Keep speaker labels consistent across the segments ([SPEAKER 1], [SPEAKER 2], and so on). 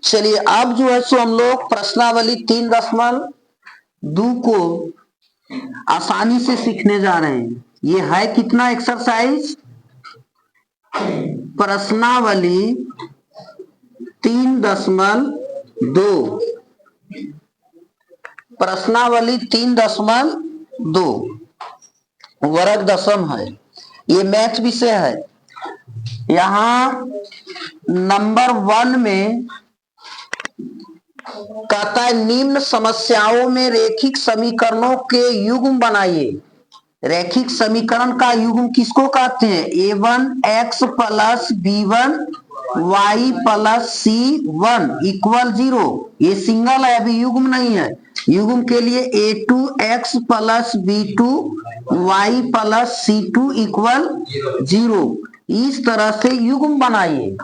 [SPEAKER 1] चलिए अब जो है सो हम लोग प्रश्नावली 3.2 को आसानी से सीखने जा रहे हैं। ये है कितना एक्सरसाइज? प्रश्नावली 3.2। प्रश्नावली 3.2 वर्ग दशम है। ये मैथ विषय है। यहां नंबर 1 में कहता है निम्न समस्याओं में रेखिक समीकरणों के युग्म बनाइए। रेखिक समीकरण का युग्म किसको कहते हैं? a1x plus b1 y plus c1 equal 0। ये सिंगल है, अभी युग्म नहीं है। युग्म के लिए a2x plus b2 y plus c2 equal 0। इस तरह से युग्म बनाइए,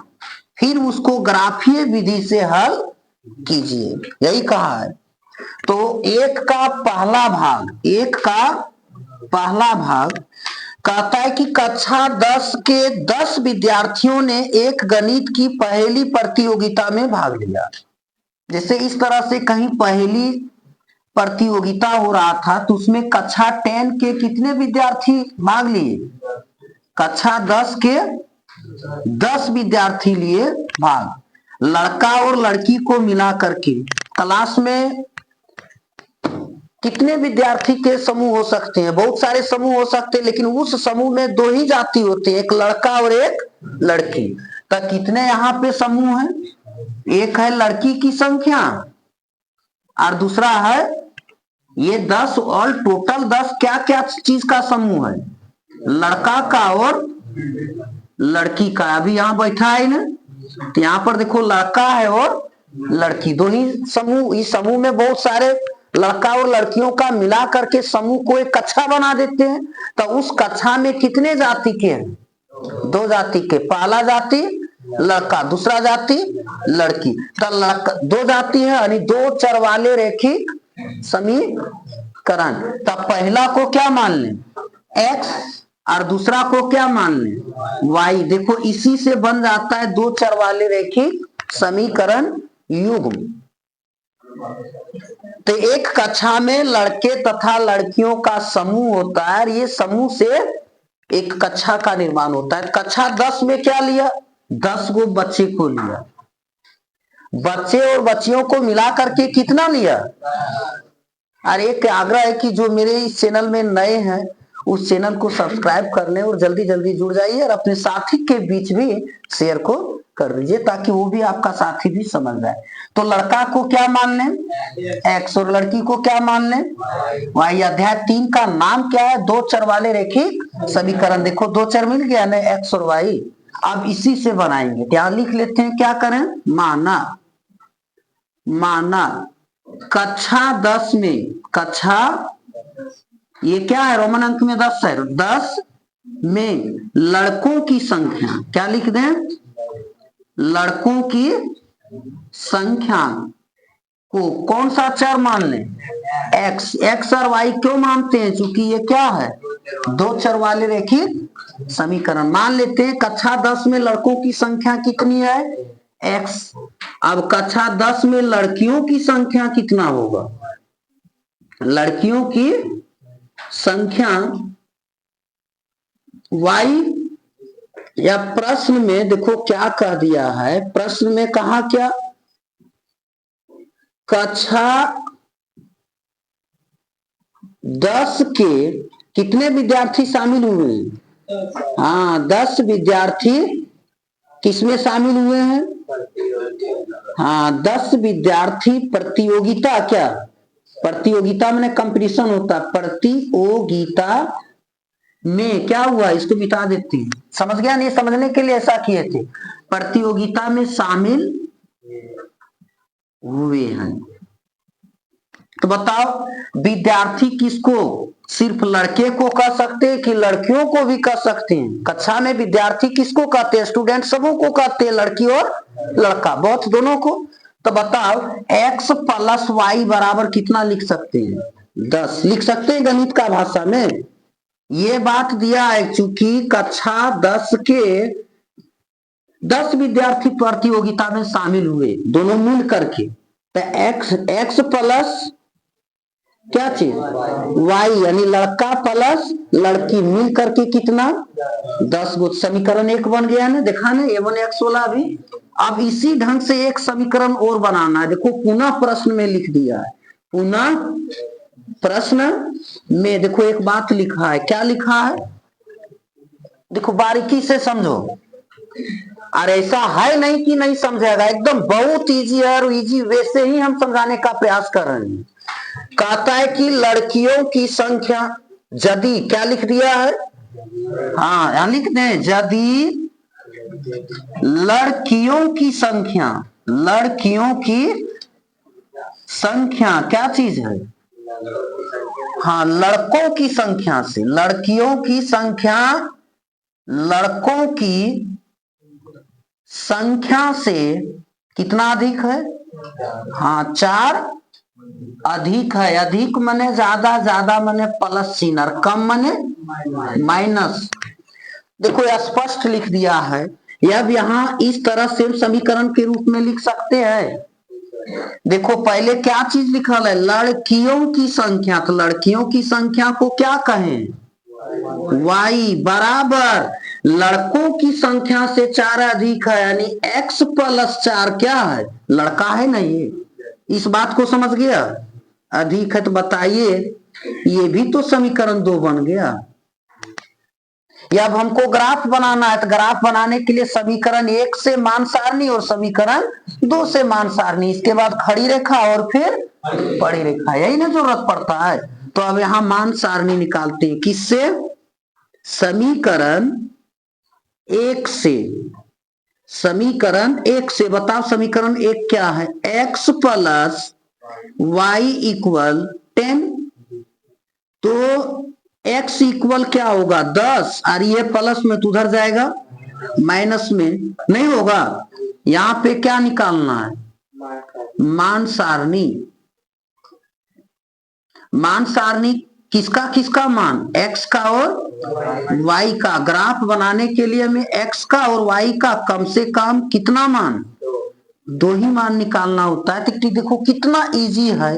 [SPEAKER 1] फिर उसको ग्राफीय विधि से हल कीजिए, यही कहा है। तो एक का पहला भाग कहता है कि कक्षा 10 के 10 विद्यार्थियों ने एक गणित की पहेली प्रतियोगिता में भाग लिया। जैसे इस तरह से कहीं पहेली प्रतियोगिता हो रहा था तो उसमें कक्षा 10 के कितने विद्यार्थी भाग लिए? कक्षा 10 के 10 विद्यार्थी लिए भाग। लड़का और लड़की को मिला करके क्लास में कितने विद्यार्थी के समूह हो सकते हैं? बहुत सारे समूह हो सकते हैं, लेकिन उस समूह में 2 ही जाति होते हैं, एक लड़का और एक लड़की। तो कितने यहाँ पे समूह हैं? एक है लड़की की संख्या और दूसरा है ये 10, और टोटल 10 क्या क्या चीज का समूह है? लड़का का और लड़की का। अभी यहाँ बैठा है ना, तो यहाँ पर देखो लड़का है और लड़की, 2 ही समूह। इस समूह में बहुत सारे लड़का और लड़कियों का मिला करके समूह को एक कक्षा बना देते हैं। तो उस कक्षा में कितने जाति के हैं? 2 जाति के। पहला जाति लड़का, दूसरा जाति लड़की। तो 2 जाति है यानी 2 चर वाले रेखिक समीकरण। तो पहला को क्या मान लें? x, और दूसरा को क्या मान लें? y। देखो इसी से बन जाता है 2 चर वाले रेखिक समीकरण युग्म। तो एक कक्षा में लड़के तथा लड़कियों का समूह होता है, ये समूह से एक कक्षा का निर्माण होता है। कक्षा 10 में क्या लिया? 10 गो बच्चे को लिया। बच्चे और बच्चियों को मिला करके कितना लिया? और एक आग्रह है कि जो मेरे इस चैनल में नए हैं उस चैनल को सब्सक्राइब कर लें और जल्दी जल्दी जुड़ जाइए और अपने साथी के बीच भी शेयर को कर दीजिए ताकि वो भी आपका साथी भी समझ जाए। तो लड़का को क्या मान लें? x, और लड़की को क्या मान लें? y। अध्याय 3 का नाम क्या है? 2 चर वाले रेखिक समीकरण। देखो 2 चर मिल गया ना, x और y। अब इसी से बनाएंगे। क्या लिख लेते हैं? क्या करें? माना कक्षा 10 में, कक्षा ये क्या है? रोमन अंक में 10 है। 10 में लड़कों की संख्या, क्या लिख दें? लड़कों की संख्या को कौन सा चर मान लें? x और y क्यों मानते हैं? क्योंकि ये क्या है? 2 चर वाले रेखिक समीकरण। मान लेते हैं कक्षा 10 में लड़कों की संख्या कितनी है? x। अब कक्षा 10 में लड़कियों की संख्या कितना होगा? लड़कियों की संख्या y। या प्रश्न में देखो क्या कह दिया है? प्रश्न में कहा क्या? कक्षा 10 के कितने विद्यार्थी शामिल हुए? हाँ, 10 विद्यार्थी किसमें शामिल हुए हैं? हाँ, 10 विद्यार्थी प्रतियोगिता। क्या प्रतियोगिता में कंपटीशन होता है। प्रतियोगिता में क्या हुआ? इसको मिटा देते हैं। समझ गया नहीं? समझने के लिए ऐसा किए थे। प्रतियोगिता में शामिल हुए हैं। तो बताओ विद्यार्थी किसको? सिर्फ लड़के को कह सकते हैं कि लड़कियों को भी कह सकते हैं? कक्षा में विद्यार्थी किसको कहते हैं? स्टूडेंट समूह को कहते हैं, लड़की और लड़का, बहुत दोनों को। तो बताओ x प्लस y बराबर कितना लिख सकते हैं? 10 लिख सकते हैं गणित का भाषा में। ये बात दिया है चूंकि कक्षा 10 के 10 विद्यार्थी प्रतियोगिता में शामिल हुए दोनों मिल करके, तो एक्स प्लस क्या चीज वाई यानी लड़का प्लस लड़की मिल करके कितना 10 गो समीकरण एक बन गया ना, देखा ना A1 एक्स वाला भी। अब इसी ढंग से एक समीकरण और बनाना है, देखो पुनः प्रश्न में लिख दिया है, पुनः प्रश्न में देखो एक बात लिखा है, क्या लिखा है देखो बारीकी से समझो। और ऐसा है नहीं कि नहीं समझेगा, एकदम बहुत इजी है और इजी वैसे ही हम समझाने का प्रयास कर रहे हैं। कहता है कि लड़कियों की संख्या यदि क्या लिख दिया है, हाँ यहां लिख दें यदि लड़कियों की संख्या क्या चीज है, हाँ लड़कों की संख्या से, लड़कियों की संख्या लड़कों की संख्या से कितना अधिक है, हाँ 4 अधिक है। अधिक माने ज्यादा, ज्यादा माने प्लस चिन्ह और कम माने माइनस। देखो यह स्पष्ट लिख दिया है, अब यहां इस तरह से समीकरण के रूप में लिख सकते हैं। देखो पहले क्या चीज लिखा है, लड़कियों की संख्या, तो लड़कियों की संख्या को क्या कहें y बराबर लड़कों की संख्या से 4 अधिक है, यानी x प्लस 4 क्या है लड़का है ना, ये इस बात को समझ गया, अधिक है तो बताइए, ये भी तो समीकरण 2 बन गया। अब हमको ग्राफ बनाना है, तो ग्राफ बनाने के लिए समीकरण 1 से मान सारणी और समीकरण 2 से मान सारणी, इसके बाद खड़ी रेखा और फिर बड़ी रेखा, यही ना जरूरत पड़ता है। तो अब यहां मान सारणी निकालते हैं, किससे, समीकरण 1 से, समीकरण 1 से बताओ समीकरण 1 क्या है, x प्लस वाई इक्वल 10, तो x इक्वल क्या होगा 10, और ये प्लस में तो उधर जाएगा माइनस में नहीं होगा, यहां पे क्या निकालना है मान सारणी। मान सारणी किसका किसका मान, x का और y का। ग्राफ बनाने के लिए हमें x का और y का कम से कम कितना मान, 2 ही मान निकालना होता है। तो देखो कितना इजी है,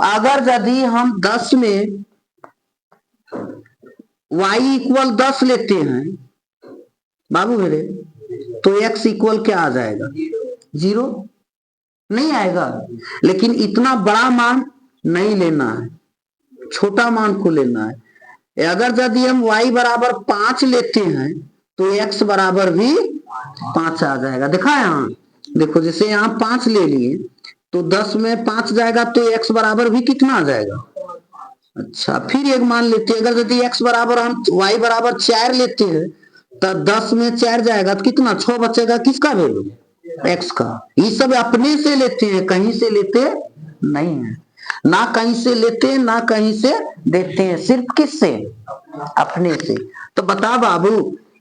[SPEAKER 1] अगर यदि हम 10 में y इक्वल 10 लेते हैं बाबू मेरे, तो x इक्वल क्या आ जाएगा 0, नहीं आएगा। लेकिन इतना बड़ा मान नहीं लेना है, छोटा मान को लेना है। अगर यदि हम y बराबर 5 लेते हैं तो x बराबर भी 5 आ जाएगा। देखा यहाँ, देखो जैसे यहाँ 5 ले लिए तो 10 में 5 जाएगा तो x बराबर भी कितना आ जाएगा, अच्छा फिर एक मान लेते हैं, अगर यदि x बराबर हम y बराबर 4 लेते हैं तो 10 में 4 जाएगा तो कितना 6 बचेगा, किसका वैल्यू x का। ये सब अपने से लेते हैं, कहीं से लेते नहीं है, ना कहीं से लेते हैं ना कहीं से देते हैं, सिर्फ किससे अपने से। तो बता बाबू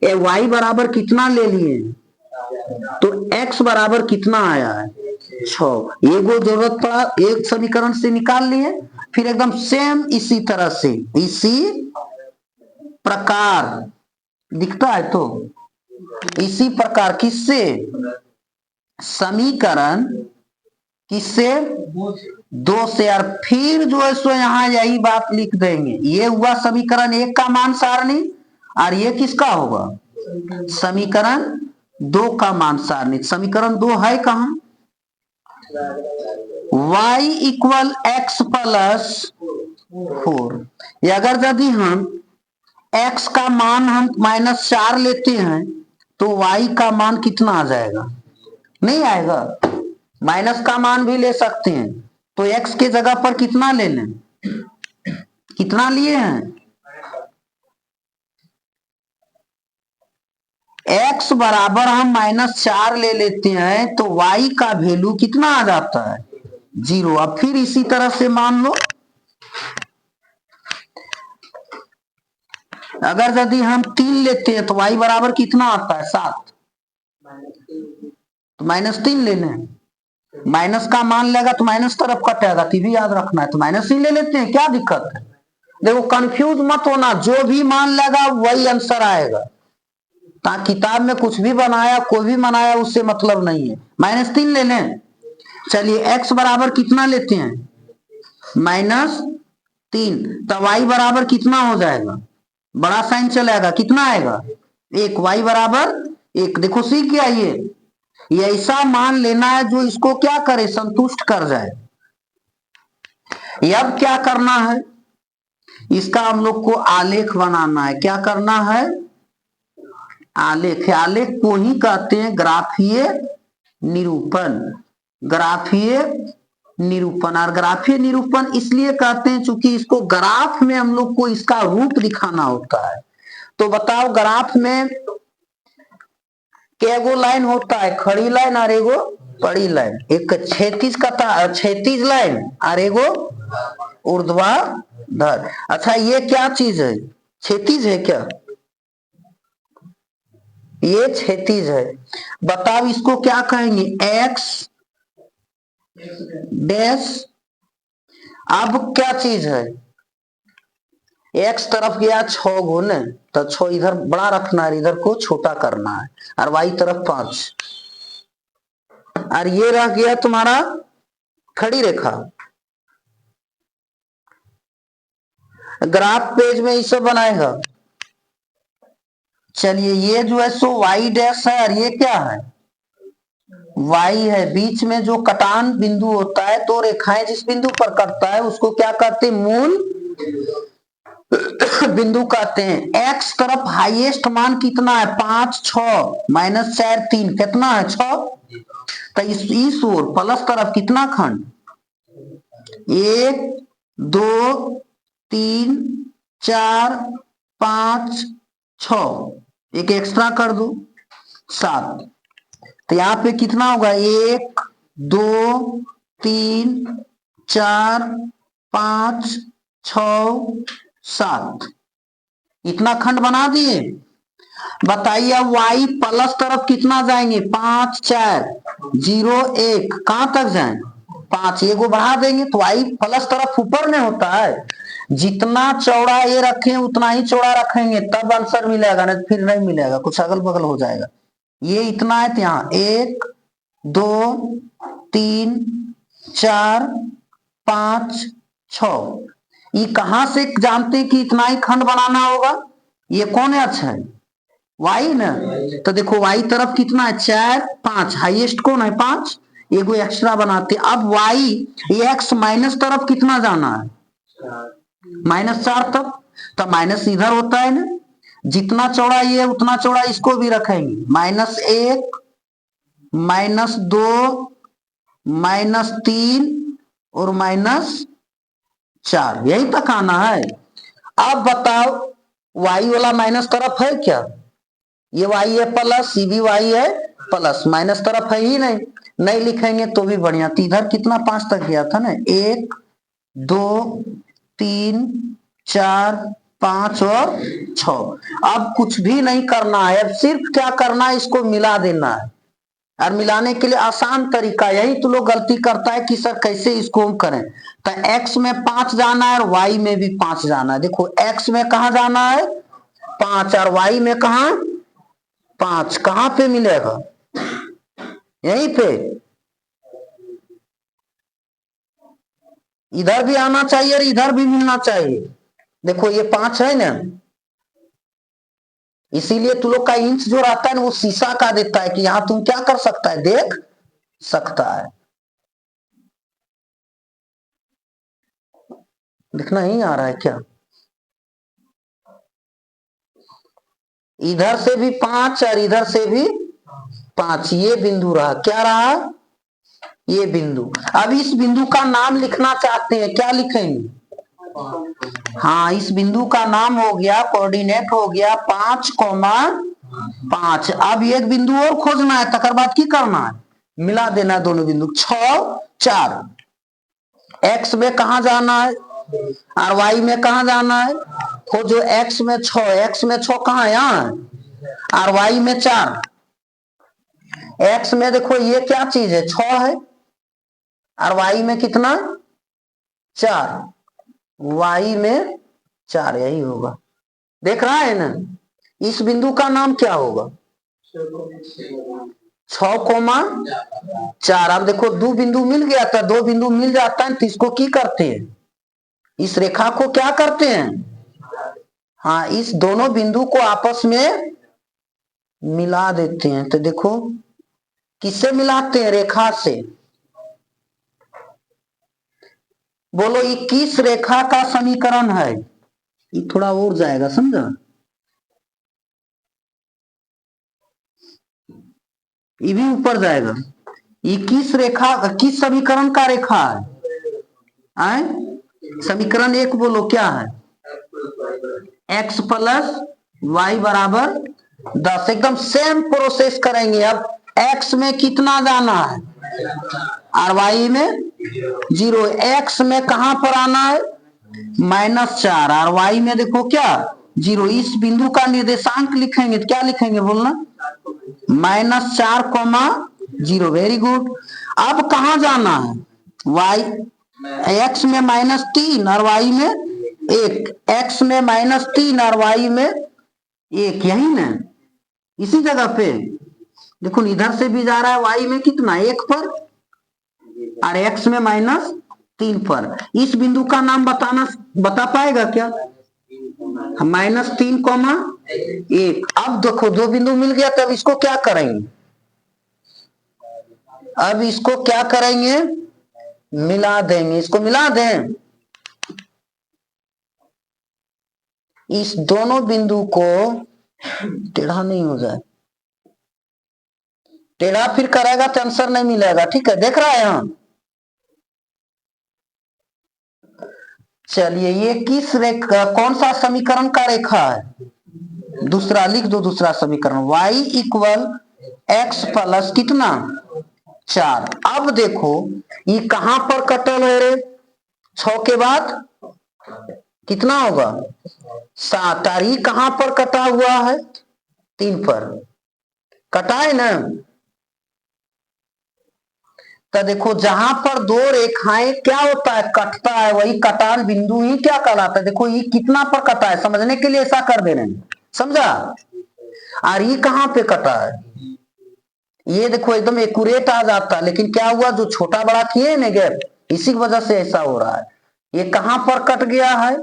[SPEAKER 1] ये y बराबर कितना ले लिए, तो x बराबर कितना आया है 6, ये वो जरूरत पड़ा एक समीकरण से निकाल लिए, फिर एकदम सेम इसी तरह से इसी प्रकार दिखता है, तो इसी प्रकार किससे समीकरण किससे 2 से, और फिर जो है सो यहाँ यही बात लिख देंगे, ये हुआ समीकरण 1 का मान सारणी, और ये किसका होगा समीकरण 2 का मान सारणी। समीकरण 2 है कहां, y इक्वल एक्स प्लस 4, अगर यदि हम x का मान हम -4 लेते हैं तो y का मान कितना आ जाएगा, नहीं आएगा, माइनस का मान भी ले सकते हैं, तो x के जगह पर कितना ले लें, कितना लिए हैं x बराबर हम -4 ले लेते हैं तो y का वैल्यू कितना आ जाता है 0। अब फिर इसी तरह से मान लो, अगर यदि हम 3 लेते हैं तो y बराबर कितना आता है 7, तो -3 ले लें, माइनस का मान लेगा तो माइनस तरफ कटेगा, तो भी याद रखना है, तो -3 ले लेते हैं, क्या दिक्कत है। देखो कंफ्यूज मत होना, जो भी मान लेगा वही आंसर आएगा। किताब में कुछ भी बनाया, कोई भी बनाया, उससे मतलब नहीं है। -3 ले लें। चलिए x बराबर कितना लेते हैं, -3। तो y बराबर कितना हो जाएगा, बड़ा साइन चलेगा, कितना आएगा 1। y बराबर 1। देखो सीख गया ये ऐसा मान लेना है जो इसको क्या करे, संतुष्ट कर जाए। अब क्या करना है, इसका हम लोग को आलेख बनाना है। क्या करना है, आलेख। आलेख को ही कहते हैं ग्राफीय निरूपण। ग्राफीय निरूपण, और ग्राफीय निरूपण इसलिए कहते हैं चूंकि इसको ग्राफ में हम लोग को इसका रूप दिखाना होता है। तो बताओ ग्राफ में केगो लाइन होता है, खड़ी लाइन और एगो बड़ी लाइन। एक क्षैतिज लाइन और एगो ऊर्ध्वाधर। अच्छा ये क्या चीज है, क्षैतिज है क्या, ये क्षैतिज है। बताओ इसको क्या कहेंगे, एक्स डैश। अब क्या चीज है, एक्स तरफ गया 6 गुने, तो 6 इधर बड़ा रखना है, इधर को छोटा करना है, और वाई तरफ 5। और ये रह गया तुम्हारा खड़ी रेखा। ग्राफ पेज में इसे बनाएगा। चलिए ये जो है सो वाई डैश है, और ये क्या है, वाई है। बीच में जो कटान बिंदु होता है, दो रेखाएं जिस बिंदु पर कटता है उसको क्या कहते हैं, मूल बिंदु कहते हैं। एक्स तरफ हाईएस्ट मान कितना है, 5 6 -4 3, कितना है 6। तो इस ओर प्लस तरफ कितना खंड, 1 2 3 4 5 6, एक एक्स्ट्रा कर दो 7। तो यहाँ पे कितना होगा, 1 2 3 4 5 6 7, इतना खंड बना दिए। बताइए अब y प्लस तरफ कितना जाएंगे, 5 4 0 1, कहां तक जाए 5, एगो बढ़ा देंगे तो y प्लस तरफ ऊपर में होता है। जितना चौड़ा ये रखें उतना ही चौड़ा रखेंगे तब आंसर मिलेगा, नहीं फिर नहीं मिलेगा, कुछ अगल बगल हो जाएगा। ये इतना है तो यहाँ 1 2 3 4 5 6। ये कहां से जानते हैं कि इतना ही खंड बनाना होगा, ये कौन है, अच्छा है वाई ना। तो देखो वाई तरफ कितना है, 4 5, हाईएस्ट कौन है 5, एगो एक्स्ट्रा बनाते। अब वाई एक्स माइनस तरफ कितना जाना है, -4 तक। तो माइनस इधर होता है ना, जितना चौड़ा ये उतना चौड़ा इसको भी रखेंगे, -1 -2 -3 और -4, यही तक आना है। अब बताओ y वाला माइनस तरफ है क्या, ये y है प्लस, ये भी y है प्लस, माइनस तरफ है ही नहीं, नहीं लिखेंगे तो भी बढ़िया। तो इधर कितना 5 तक गया था ना, 1 2 3 4 5 और 6। अब कुछ भी नहीं करना है, अब सिर्फ क्या करना है, इसको मिला देना है। और मिलाने के लिए आसान तरीका, यही तो लोग गलती करता है कि सर कैसे इसको हम करें। तो x में 5 जाना है और y में भी 5 जाना है। देखो x में कहा जाना है 5 और y में कहा 5, कहां पे मिलेगा, यहीं पे। इधर भी आना चाहिए और इधर भी मिलना चाहिए। देखो ये 5 है ना, इसीलिए तुम लोग का इंच जो रहता है ना वो शीशा का देता है कि यहां तुम क्या कर सकता है, देख सकता है। दिखना ही आ रहा है क्या, इधर से भी 5 और इधर से भी 5, ये बिंदु रहा, क्या रहा, ये बिंदु। अब इस बिंदु का नाम लिखना चाहते हैं, क्या लिखेंगे, हाँ इस बिंदु का नाम हो गया, कोऑर्डिनेट हो गया 5,5। अब एक बिंदु और खोजना है, तकर बाद की करना है, मिला देना दोनों बिंदु, 6 4। एक्स में कहा जाना है और वाई में कहा जाना है, खोजो। एक्स में 6, एक्स में 6 कहा है, यहाँ और वाई में 4। एक्स में देखो ये क्या चीज है, 6 है, और वाई में कितना 4, वाई में 4 यही होगा। देख रहा है ना, इस बिंदु का नाम क्या होगा? 6,4। अब देखो दो बिंदु मिल गया था, दो बिंदु मिल जाता है तो इसको की करते हैं, इस रेखा को क्या करते हैं? हाँ, इस दोनों बिंदु को आपस में मिला देते हैं। तो देखो किससे मिलाते हैं? रेखा से। बोलो ये किस रेखा का समीकरण है? ये थोड़ा और जाएगा, समझा? ये भी ऊपर जाएगा। ये किस रेखा, किस समीकरण का रेखा है? आए? समीकरण 1 बोलो क्या है? x प्लस वाई बराबर 10। एकदम सेम प्रोसेस करेंगे। अब x में कितना जाना है और y में 0। x में कहां पर आना है? -4 और y में देखो क्या 0। इस बिंदु का निर्देशांक लिखेंगे तो क्या लिखेंगे बोलना? -4,0। Very good. अब कहां जाना है? y, x में -3 और y में 1। x में -3 और y में 1, यही ना? इसी जगह पे देखो इधर से भी जा रहा है, y में कितना 1 पर और x में -3 पर। इस बिंदु का नाम बता पाएगा क्या? -3,1। अब देखो दो बिंदु मिल गया, तब इसको क्या करेंगे? अब इसको क्या करेंगे? मिला देंगे। इसको मिला दें, इस दोनों बिंदु को टेढ़ा नहीं हो जाए, टेढ़ा फिर करेगा तो आंसर नहीं मिलेगा। ठीक है, देख रहा है हम? चलिए ये किस रेखा, कौन सा समीकरण का रेखा है? दूसरा लिख दो, दूसरा समीकरण y इक्वल x प्लस कितना 4। अब देखो ये कहां पर कटल है रे? 6 के बाद कितना होगा 7। और ये कहां पर कटा हुआ है? 3 पर कटा है ना? तो देखो जहां पर दो रेखाएं क्या होता है कटता है, वही कटान बिंदु ही क्या कहलाता है। देखो ये कितना पर कटा है, समझने के लिए ऐसा कर दे रहे हैं, समझा? और ये कहां पे कटा है? ये देखो एकदम एक्यूरेट आ जाता है, लेकिन क्या हुआ जो छोटा बड़ा किए ना गैप, इसी वजह से ऐसा हो रहा है। ये कहां पर कट गया है?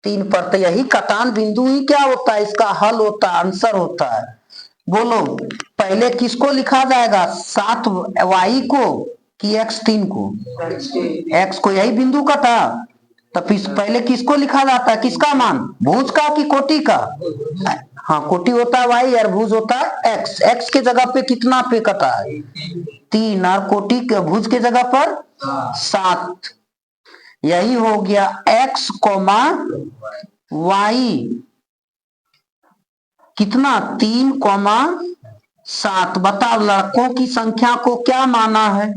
[SPEAKER 1] 3 पर। तो यही कटान बिंदु ही क्या होता है, इसका हल होता है, आंसर होता है। बोलो पहले किसको लिखा जाएगा? 7 y को कि x3 को? x को, यही बिंदु का था। तो फिर पहले किसको लिखा जाता है? किसका मान? भुज का कि कोटि का? हाँ, कोटि होता है y और भुज होता है x। x के जगह पे कितना पे कटा है? 3 और कोटि के भुज के जगह पर 7। यही हो गया x, y कितना 3,7। बताओ लड़कों की संख्या को क्या माना है?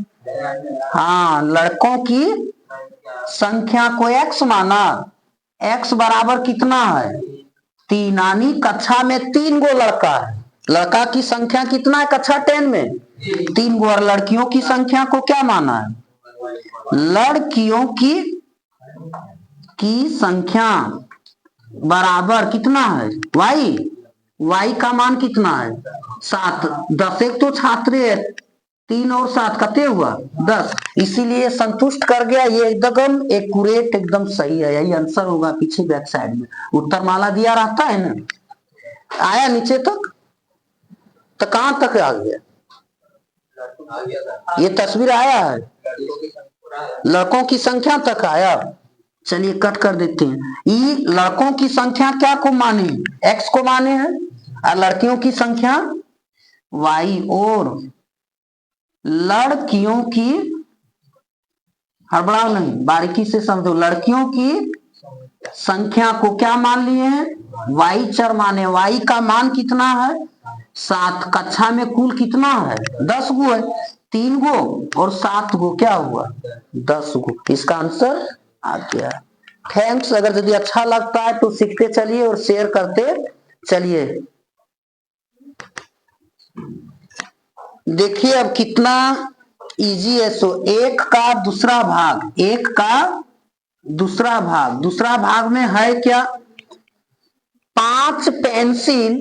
[SPEAKER 1] हाँ, लड़कों की संख्या को x माना। x बराबर कितना है 3, यानी कक्षा में 3 गो लड़का है। लड़का की संख्या कितना है कक्षा 10 में? 3 गो। और लड़कियों की संख्या को क्या माना है? लड़कियों की संख्या बराबर कितना है y का मान कितना है 7। 10 एक तो छात्र है, 3 और 7 कते हुआ 10। इसीलिए संतुष्ट कर गया, ये एकदम एक्यूरेट एकदम सही है, यही आंसर होगा। पीछे बैक साइड में उत्तर माला दिया रहता है ना, आया नीचे तक? तो कहां तक आ गया? ये तस्वीर आया है, लड़कों की संख्या तक आया। चलिए कट कर देते हैं। ये लड़कों की संख्या क्या को माने? x को माने हैं, और लड़कियों की संख्या y। और लड़कियों की, हड़बड़ाओ नहीं, बारीकी से समझो, लड़कियों की संख्या को क्या मान लिए हैं? y चर माने। y का मान कितना है 7। कक्षा में कुल कितना है 10 गो है, 3 गो और 7 गो क्या हुआ 10 गो। इसका आंसर आ गया। थैंक्स। अगर यदि अच्छा लगता है तो सीखते चलिए और शेयर करते चलिए। देखिए अब कितना इजी है। सो 1 का दूसरा भाग, 1 का दूसरा भाग में है क्या? 5 पेंसिल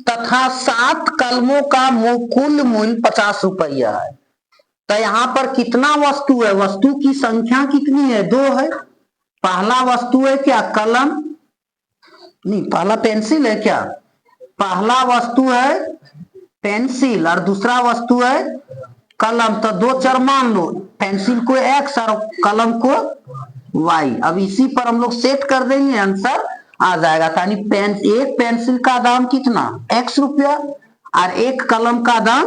[SPEAKER 1] तथा 7 कलमों का कुल मूल्य 50 रुपया है। तो यहाँ पर कितना वस्तु है? वस्तु की संख्या कितनी है? 2 है। पहला वस्तु है क्या? कलम, नहीं पहला पेंसिल है क्या? पहला वस्तु है पेंसिल और दूसरा वस्तु है कलम। तो 2 चर मान लो, पेंसिल को x और कलम को y। अब इसी पर हम लोग सेट कर देंगे, आंसर आ जाएगा। यानी एक पेंसिल का दाम कितना? x रुपया और एक कलम का दाम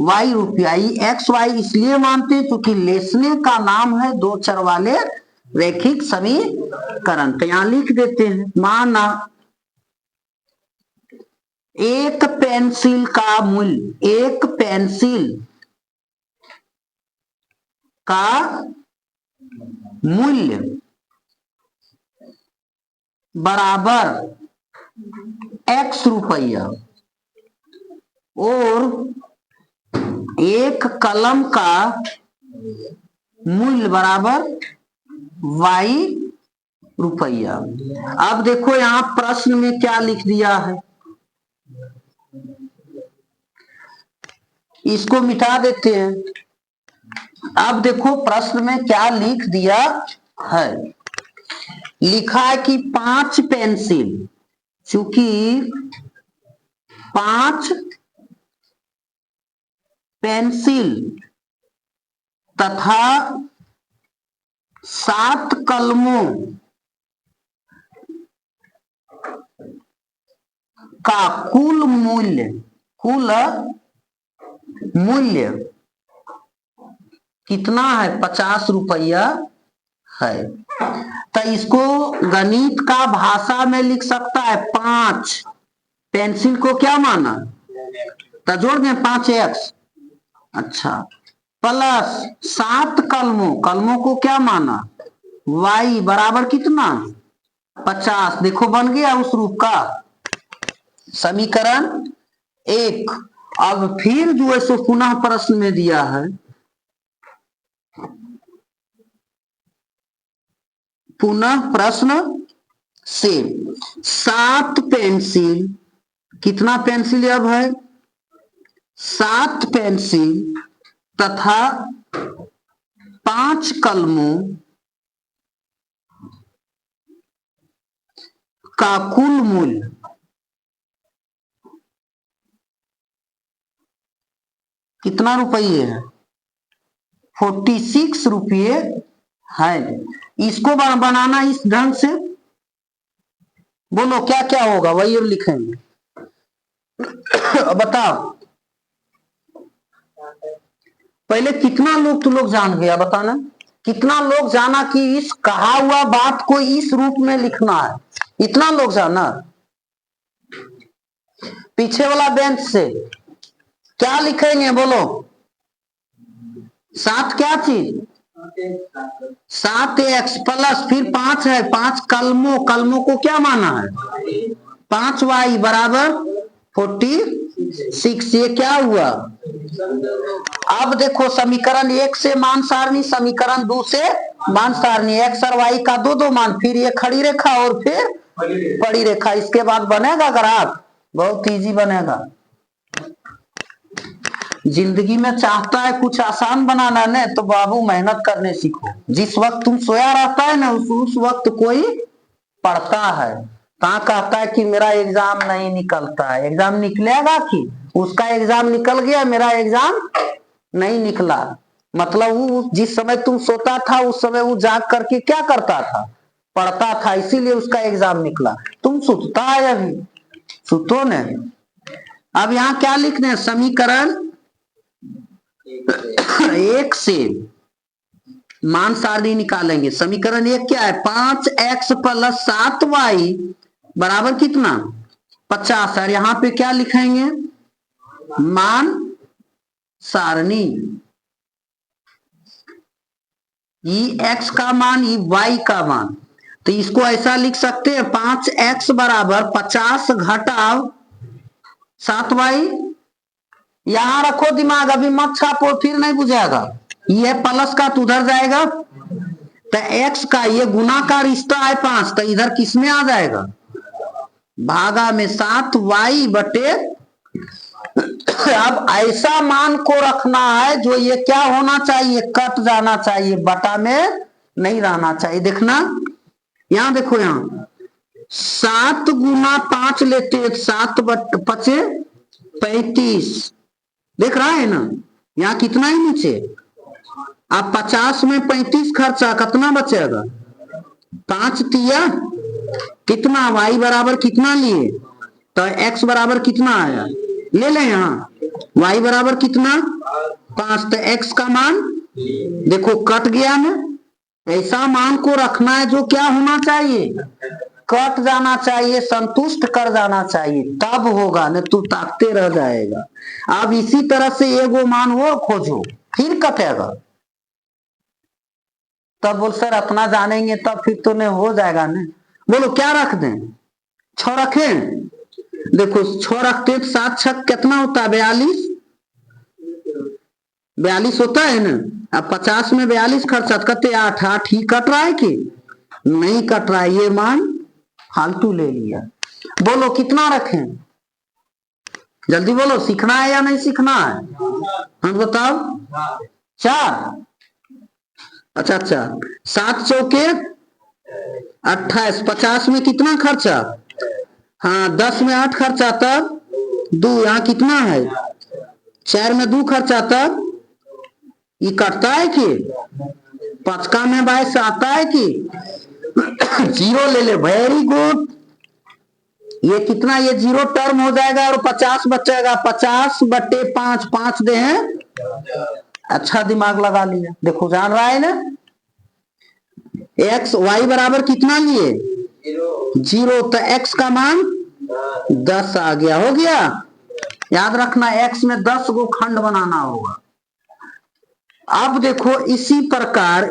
[SPEAKER 1] y रुपया। ये x y इसलिए मानते हैं क्योंकि लेसने का नाम है 2 चर वाले रैखिक समीकरण। तो यहां लिख देते हैं, माना एक पेंसिल का मूल्य, एक पेंसिल का मूल्य बराबर x रुपया और एक कलम का मूल्य बराबर y रुपया। अब देखो यहां प्रश्न में क्या लिख दिया है, इसको मिटा देते हैं। अब देखो प्रश्न में क्या लिख दिया है। लिखा है कि 5 पेंसिल, चूंकि 5 पेंसिल तथा 7 कलमों का कुल मूल्य कितना है? 50 रुपया है। तो इसको गणित का भाषा में लिख सकता है, 5 पेंसिल को क्या माना? तो जोड़ दें 5x, अच्छा, प्लस 7 कलमों को क्या माना? y बराबर कितना? 50। देखो बन गया उस रूप का समीकरण 1। अब फिर जो है सो पुनः प्रश्न में दिया है, पुनः प्रश्न से 7 पेंसिल, कितना पेंसिल अब है? 7 पेंसिल तथा 5 कलमों का कुल मूल्य कितना रुपये है? 46 रुपये है। इसको बनाना इस ढंग से, बोलो क्या क्या होगा, वही लिखेंगे। बताओ पहले कितना लोग तुम लोग जान गया, बताना कितना लोग जाना कि इस कहा हुआ बात को इस रूप में लिखना है? इतना लोग जाना। पीछे वाला बेंच से क्या लिखेंगे, बोलो। 7 क्या चीज? 7x प्लस फिर 5 है, 5 कलमों को क्या माना है? 5y बराबर 46। ये क्या हुआ? अब देखो समीकरण 1 से मान सारणी, समीकरण 2 से मान सारणी, x और y का 2 मान, फिर ये खड़ी रेखा और फिर बड़ी रेखा। इसके बाद बनेगा ग्राफ, बहुत इजी बनेगा। जिंदगी में चाहता है कुछ आसान बनाना ने, तो बाबू मेहनत करने सीखो। जिस वक्त तुम सोया रहता है ना, उस वक्त कोई पढ़ता है। कहाँ कहता है कि मेरा एग्जाम नहीं निकलता है? एग्जाम निकलेगा कि उसका एग्जाम निकल गया, मेरा एग्जाम नहीं निकला। मतलब वो जिस समय तुम सोता था उस समय वो जाग करके क्या करता था? पढ़ता था, इसीलिए उसका एग्जाम निकला। तुम सुतता है अभी, सुतो ने। अब यहाँ क्या लिखने हैं? समीकरण 1 से मान सारणी निकालेंगे। समीकरण 1 क्या है? 5x प्लस 7y बराबर कितना? 50। और यहाँ पे क्या लिखेंगे? मान सारणी। ये x का मान, ये y का मान। तो इसको ऐसा लिख सकते हैं, 5x बराबर 50 घटाव 7y। यहां रखो दिमाग, अभी मत छापो, फिर नहीं बुझाएगा। ये प्लस का तो उधर जाएगा। तो x का ये गुना का रिश्ता है 5, तो इधर किसमें आ जाएगा, भागा में 7y बटे। अब ऐसा मान को रखना है जो ये क्या होना चाहिए, कट जाना चाहिए, बटा में नहीं रहना चाहिए। देखना यहां देखो, यहां 7 गुना 5 लेते, 7 पचे 35, देख रहा है ना, यहाँ कितना ही नीचे। अब 50 में 35 खर्चा, कितना बचेगा, 5 तिया कितना, y बराबर कितना लिए, तो x बराबर कितना आया, ले लें यहाँ, y बराबर कितना 5, तो x का मान देखो कट गया ना। ऐसा मान को रखना है जो क्या होना चाहिए, कट जाना चाहिए, संतुष्ट कर जाना चाहिए, तब होगा, न तू ताकते रह जाएगा। अब इसी तरह से एगो मान और खोजो, फिर कटेगा, तब बोल सर अपना जानेंगे तब फिर तो नहीं हो जाएगा ना। बोलो क्या रख दें, 6 रखें, देखो 6 रखते तो 7 छक कितना होता है, 42, 42 होता है ना। अब 50 में 42 खर्चा करते 8, 8 ही कट रहा है कि नहीं कट रहा है, ये मान फालतू ले लिया। बोलो कितना रखें, जल्दी बोलो, सीखना है या नहीं सीखना है, हम बताओ। 4, अच्छा 7 चौके 28, 50 में कितना खर्चा, हाँ 10 में 8 खर्चा, तब 2, यहाँ कितना है 4 में 2 खर्चा, तब ये कटता है कि 5 का में 22 आता है कि 0 ले ले, वेरी गुड। ये कितना, ये 0 टर्म हो जाएगा और 50 बचेगा, 50 बटे 5, 5 दे हैं, अच्छा दिमाग लगा लिया, देखो जान रहा है ना। x y बराबर कितना लिए 0, तो x का मान 10 आ गया, हो गया। याद रखना x में 10 गो खंड बनाना होगा। अब देखो इसी प्रकार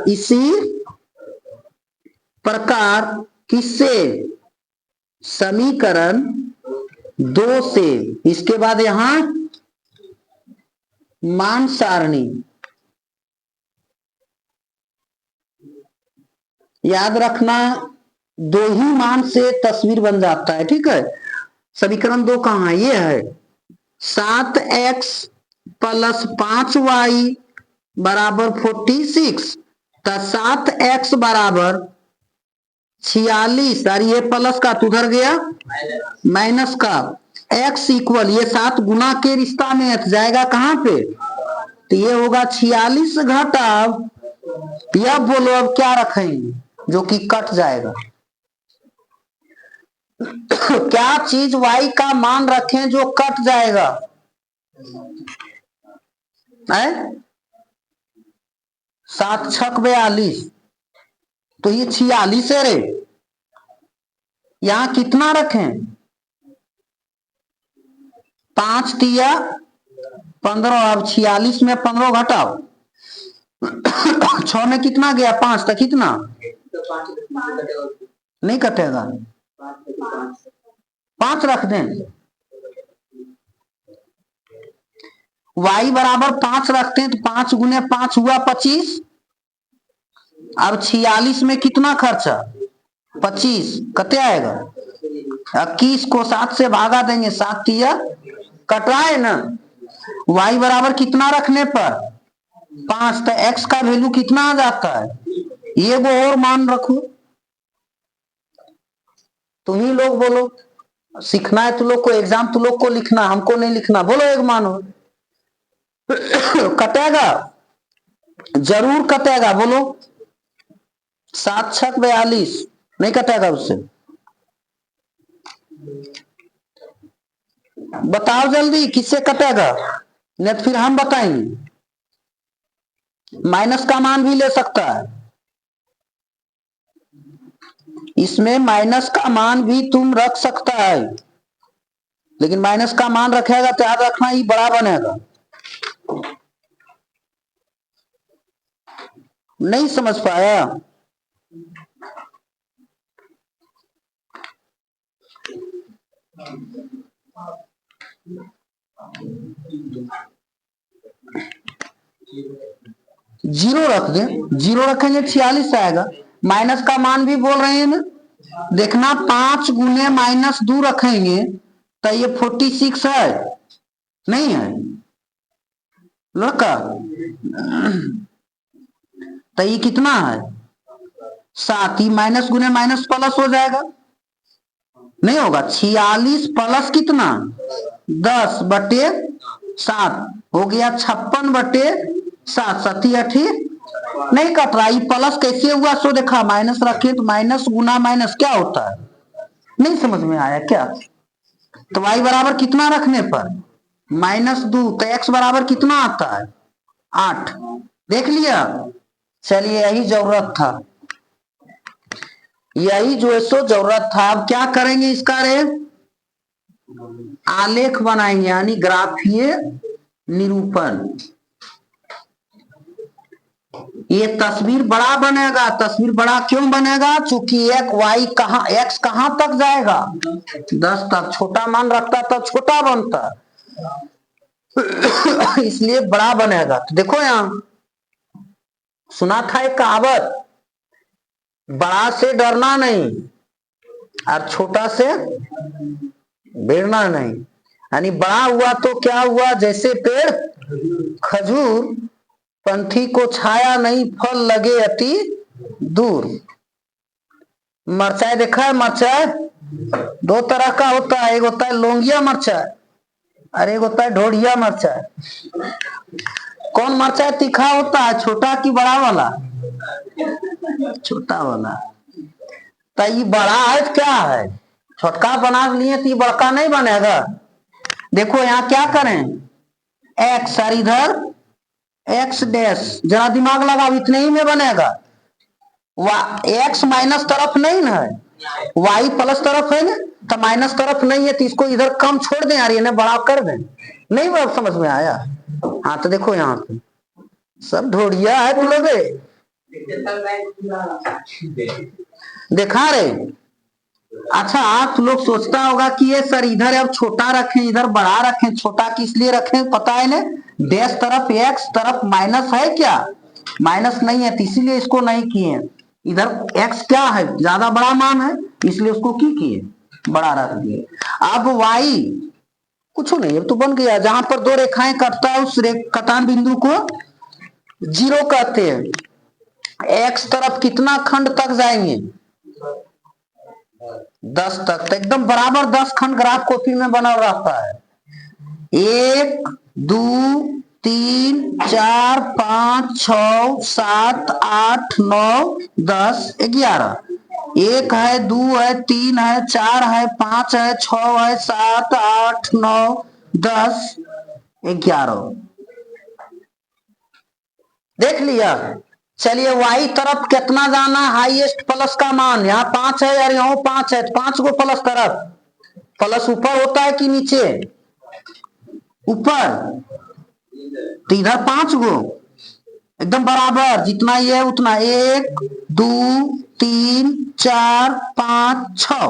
[SPEAKER 1] किससे, समीकरण 2 से, इसके बाद यहां मान सारणी, याद रखना 2 ही मान से तस्वीर बन जाता है, ठीक है। समीकरण 2 कहां है, ये है 7x प्लस 5y बराबर 46, तो 7x बराबर 46, और ये प्लस का तो उधर गया माइनस का, x इक्वल, ये 7 गुना के रिश्ता में जाएगा कहां पे, तो ये होगा 46 घटा, यह बोलो अब क्या रखेंगे जो कि कट जाएगा, क्या चीज y का मान रखें जो कट जाएगा है, 7 छक 42, तो ये 46 है रे, यहां कितना रखें, 5 तिया 15, अब 46 में 15 घटाओ, 6 में कितना गया 5, तो कितना नहीं कटेगा, 5 रख दें, y बराबर 5 रखते हैं, तो 5 गुने 5 हुआ 25, अब 46 में कितना खर्चा 25, कते आएगा 21 को 7 से भागा देंगे, 7 तिया कटाए ना। y बराबर कितना रखने पर 5, तो x का वैल्यू कितना आ जाता है, ये वो और मान रखो, तुम ही लोग बोलो, सीखना है तुम लोग को, एग्जाम तुम लोग को लिखना, हमको नहीं लिखना, बोलो एक मानो। कटेगा, जरूर कटेगा, बोलो 7 छक 42, नहीं कटेगा उससे, बताओ जल्दी किससे कटेगा, नहीं तो फिर हम बताएंगे, माइनस का मान भी ले सकता है, इसमें माइनस का मान भी तुम रख सकता है, लेकिन माइनस का मान रखेगा तो याद रखना ही बड़ा बनेगा, नहीं समझ पाया। जीरो रख दे, जीरो रखेंगे 46 आएगा। माइनस का मान भी बोल रहे हैं ना, देखना 5 गुने -2 रखेंगे तो ये 46 है, नहीं है लड़का? तो ये कितना है 7, ही माइनस गुने माइनस प्लस हो जाएगा, नहीं होगा। 46 प्लस कितना 10/7 हो गया 56/7, 7 नहीं कट रहा। ये प्लस कैसे हुआ सो देखा, माइनस रखे तो माइनस गुना माइनस क्या होता है, नहीं समझ में आया क्या? तो y बराबर कितना रखने पर -2, तो x बराबर कितना आता है 8, देख लिया। चलिए यही जरूरत था, यही जो है सो जरूरत था। अब क्या करेंगे, इसका रे आलेख बनाएंगे, यानी ग्राफीय निरूपण। ये तस्वीर बड़ा बनेगा। तस्वीर बड़ा क्यों बनेगा, चूंकि एक y कहां x कहां तक जाएगा 10 तक, छोटा मान रखता तो छोटा बनता, इसलिए बड़ा बनेगा। तो देखो यहां सुना था एक कहावत, बड़ा से डरना नहीं और छोटा से भिड़ना नहीं। यानी बड़ा हुआ तो क्या हुआ, जैसे पेड़ खजूर, पंथी को छाया नहीं, फल लगे अति दूर। मरचाई देखा है, मरचाई 2 तरह का होता है, एक होता है लौंगिया मरचाई और एक होता है ढोढ़िया मरचाई। कौन मरचाई तीखा होता है, छोटा कि बड़ा वाला? छोटा वाला। तो ये बड़ा है क्या है, छोटका बना लिए तो ये बड़का नहीं बनेगा। देखो यहाँ क्या करें, x और इधर x डैश, जरा दिमाग लगाओ, इतने ही में बनेगा। x माइनस तरफ नहीं ना है, y प्लस तरफ है ना, तो माइनस तरफ नहीं है तो इसको इधर कम छोड़ दें यार, ये बड़ा कर दें, नहीं बात समझ में आया? हाँ तो देखो यहाँ पे सब ढोढ़िया है तुम लोग, देखा रे। अच्छा आप लोग सोचता होगा कि ये सर इधर अब छोटा रखें इधर बड़ा रखें, छोटा किस लिए रखें पता है ना, डैश तरफ x तरफ माइनस है क्या, माइनस नहीं है तो इसीलिए इसको नहीं किए। इधर x क्या है, ज्यादा बड़ा मान है, इसलिए उसको की किए, बड़ा रख दिए। अब y कुछ नहीं है तो बन गया, जहां पर 2 रेखाएं कटता है उस कटान बिंदु को 0 कहते हैं। x तरफ कितना खंड तक जाएंगे 10 तक, तो एकदम बराबर 10 खंड ग्राफ कॉपी में बना रहता है। 1 2 3 4 5 6 7 8 9 10 11, 1 है 2 है 3 है 4 है 5 है 6 है 7 8 9 10 11, देख लिया। चलिए y तरफ कितना जाना, हाईएस्ट प्लस का मान, यहाँ 5 है यार, यहाँ 5 है, 5 को प्लस तरफ, प्लस ऊपर होता है कि नीचे, ऊपर, तो इधर 5 गो एकदम बराबर, जितना ये है उतना, 1 2 3 4 5 6।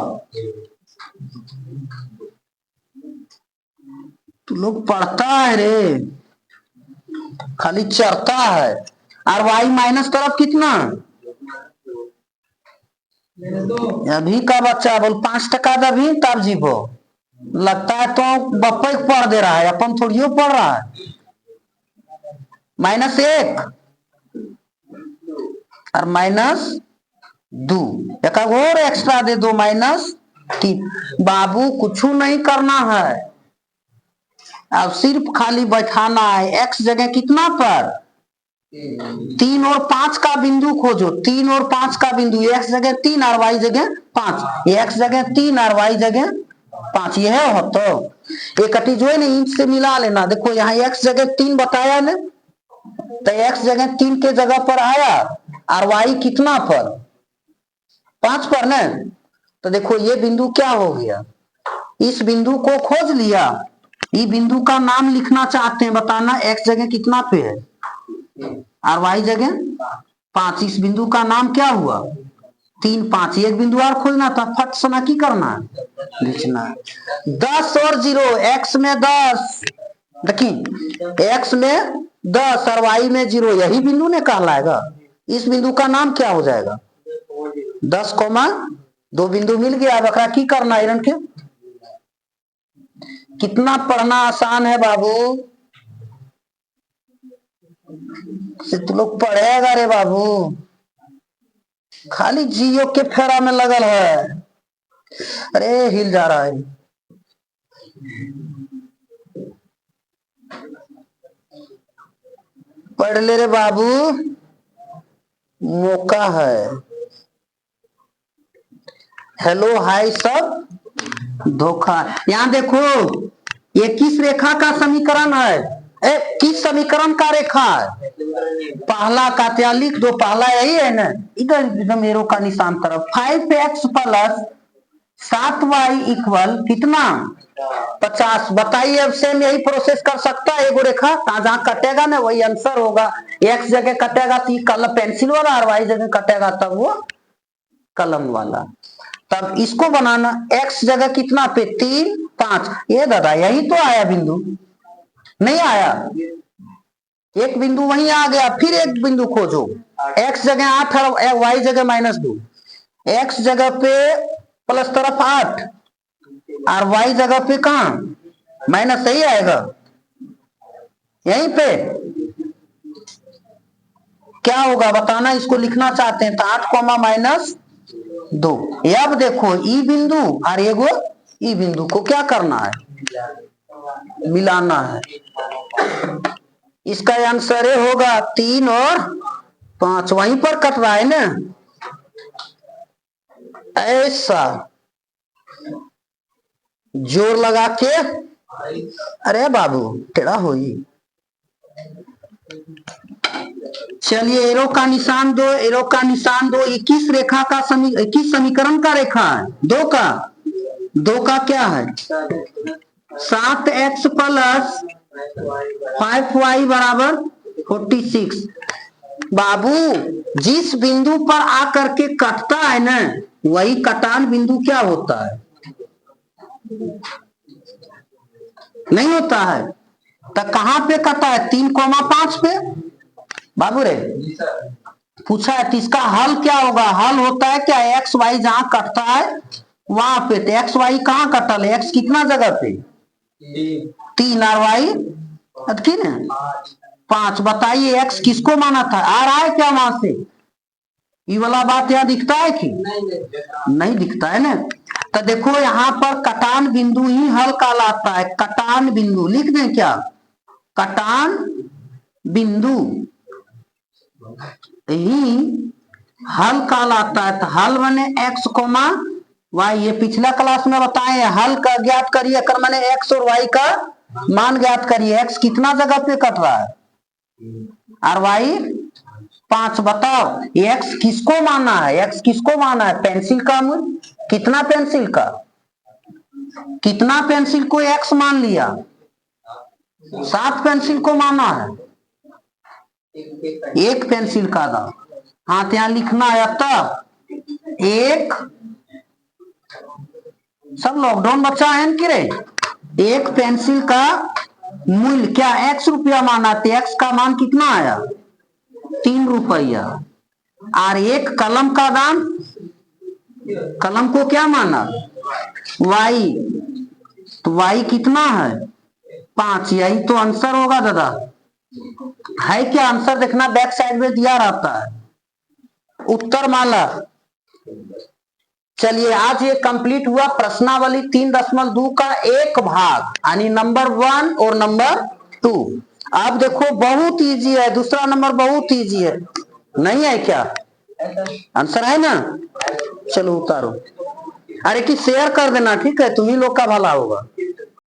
[SPEAKER 1] तो लोग पढ़ता है रे, खाली चढ़ता है। और y माइनस तरफ कितना, अभी का बच्चा बोल 5% अभी तब जीवो, लगता है तो बप्पा पढ़ दे रहा है, अपन थोड़ी पढ़ रहा है। -1 और -2, एक और एक्स्ट्रा दे दो -3। बाबू कुछ नहीं करना है, अब सिर्फ खाली बैठाना है। x जगह कितना पर 3 और 5 का बिंदु खोजो, 3 और 5 का बिंदु, x जगह 3 और y जगह 5, x जगह 3 और y जगह 5, यह हो तो एक जो है ना इंच से मिला लेना। देखो यहाँ x जगह 3 बताया ना, तो x जगह 3 के जगह पर आया और y कितना पर 5 पर ना, तो देखो ये बिंदु क्या हो गया, इस बिंदु को खोज लिया। ये बिंदु का नाम लिखना चाहते हैं, बताना x जगह कितना पे है और y जगह 5, इस बिंदु का नाम क्या हुआ 3 5। एक बिंदु और खोजना था, फट सना की करना लिखना 10 और 0, x में 10, देखिए x में 10 और y में 0, यही बिंदु ने कहलाएगा। इस बिंदु का नाम क्या हो जाएगा? 10, 2 बिंदु मिल गया। अब अकरा की करना है के? कितना पढ़ना आसान है बाबू, से तू लोग पढ़ेगा रे बाबू, खाली जियो के फेरा में लगल है। अरे हिल जा रहा है। पढ़ ले रे बाबू, मौका है। हेलो हाय सब धोखा। यहां देखो, ये किस रेखा का समीकरण है? किस समीकरण का रेखा है? पहला का, त्या लिख दो, पहला यही है ना, इधर एकदम एरो का निशान तरफ। 5x प्लस 7y इक्वल कितना? 50। बताइए, अब सेम यही प्रोसेस कर सकता है। एगो रेखा जहां कटेगा ना वही आंसर होगा। x जगह कटेगा तो कलम पेंसिल वाला, और y जगह कटेगा तब वो कलम वाला। तब इसको बनाना, x जगह कितना पे? 3, 5। ये दादा यही तो आया बिंदु, नहीं आया? एक बिंदु वहीं आ गया, फिर एक बिंदु खोजो। x जगह 8 और y जगह -2। x जगह पे प्लस तरफ 8 और y जगह पे कहा माइनस, सही आएगा। यहीं पे क्या होगा बताना, इसको लिखना चाहते हैं तो 8, -2। अब देखो ई बिंदु और एगो ई बिंदु को क्या करना है? मिलाना है। इसका आंसर होगा 3 और 5। वहीं पर कट रहा है ना, ऐसा जोर लगा के। अरे बाबू टेढ़ा हो ही। चलिए एरो का निशान दो, एरो का निशान दो। ये किस रेखा का किस समीकरण का रेखा है? 2 का क्या है? 7x प्लस 5y बराबर 46। बाबू जिस बिंदु पर आकर के कटता है ना वही कटान बिंदु क्या होता है? नहीं होता है। तो कहां पे कटा है? 3, 5 पे। बाबू रे पूछा है तो इसका हल क्या होगा? हल होता है क्या? एक्स वाई जहां कटता है वहां पे। तो एक्स वाई कहां कटल है? एक्स कितना जगह पे? 3 और वाई ठीक है 5। बताइए एक्स किसको माना था? आ रहा है क्या वहां से? ये वाला बात यहाँ दिखता है कि नहीं दिखता है ना? तो देखो यहाँ पर कटान बिंदु ही हल कहलाता है। कटान बिंदु लिख दें क्या? कटान बिंदु ही हल कहलाता है। तो हल माने x, y। ये पिछला क्लास में बताए, हल का ज्ञात करिए, कर माने x और y का मान ज्ञात करिए। x कितना जगह पे कट रहा है और y 5। बताओ x किसको माना है? x किसको माना है? पेंसिल का मूल कितना? पेंसिल का कितना? पेंसिल को x मान लिया, 7 पेंसिल को माना है, 1 पेंसिल का दाम। हाँ तो यहाँ लिखना है तब 1। सब लॉकडाउन बच्चा है कि रे? 1 पेंसिल का मूल्य क्या? x रुपया माना, तो x का मान कितना आया? 3 रुपया। और 1 कलम का दाम, कलम को क्या माना? y। तो y कितना है? 5। यही तो आंसर होगा दादा। है क्या आंसर? देखना बैक साइड में दिया रहता है उत्तर माला। चलिए आज ये कंप्लीट हुआ प्रश्नावली 3.2 का एक भाग, यानी नंबर 1 और नंबर 2। आप देखो बहुत इजी है, दूसरा नंबर बहुत इजी है, नहीं है क्या? आंसर है ना? चलो उतारो। अरे कि शेयर कर देना, ठीक है? तुम्ही लोग का भला होगा।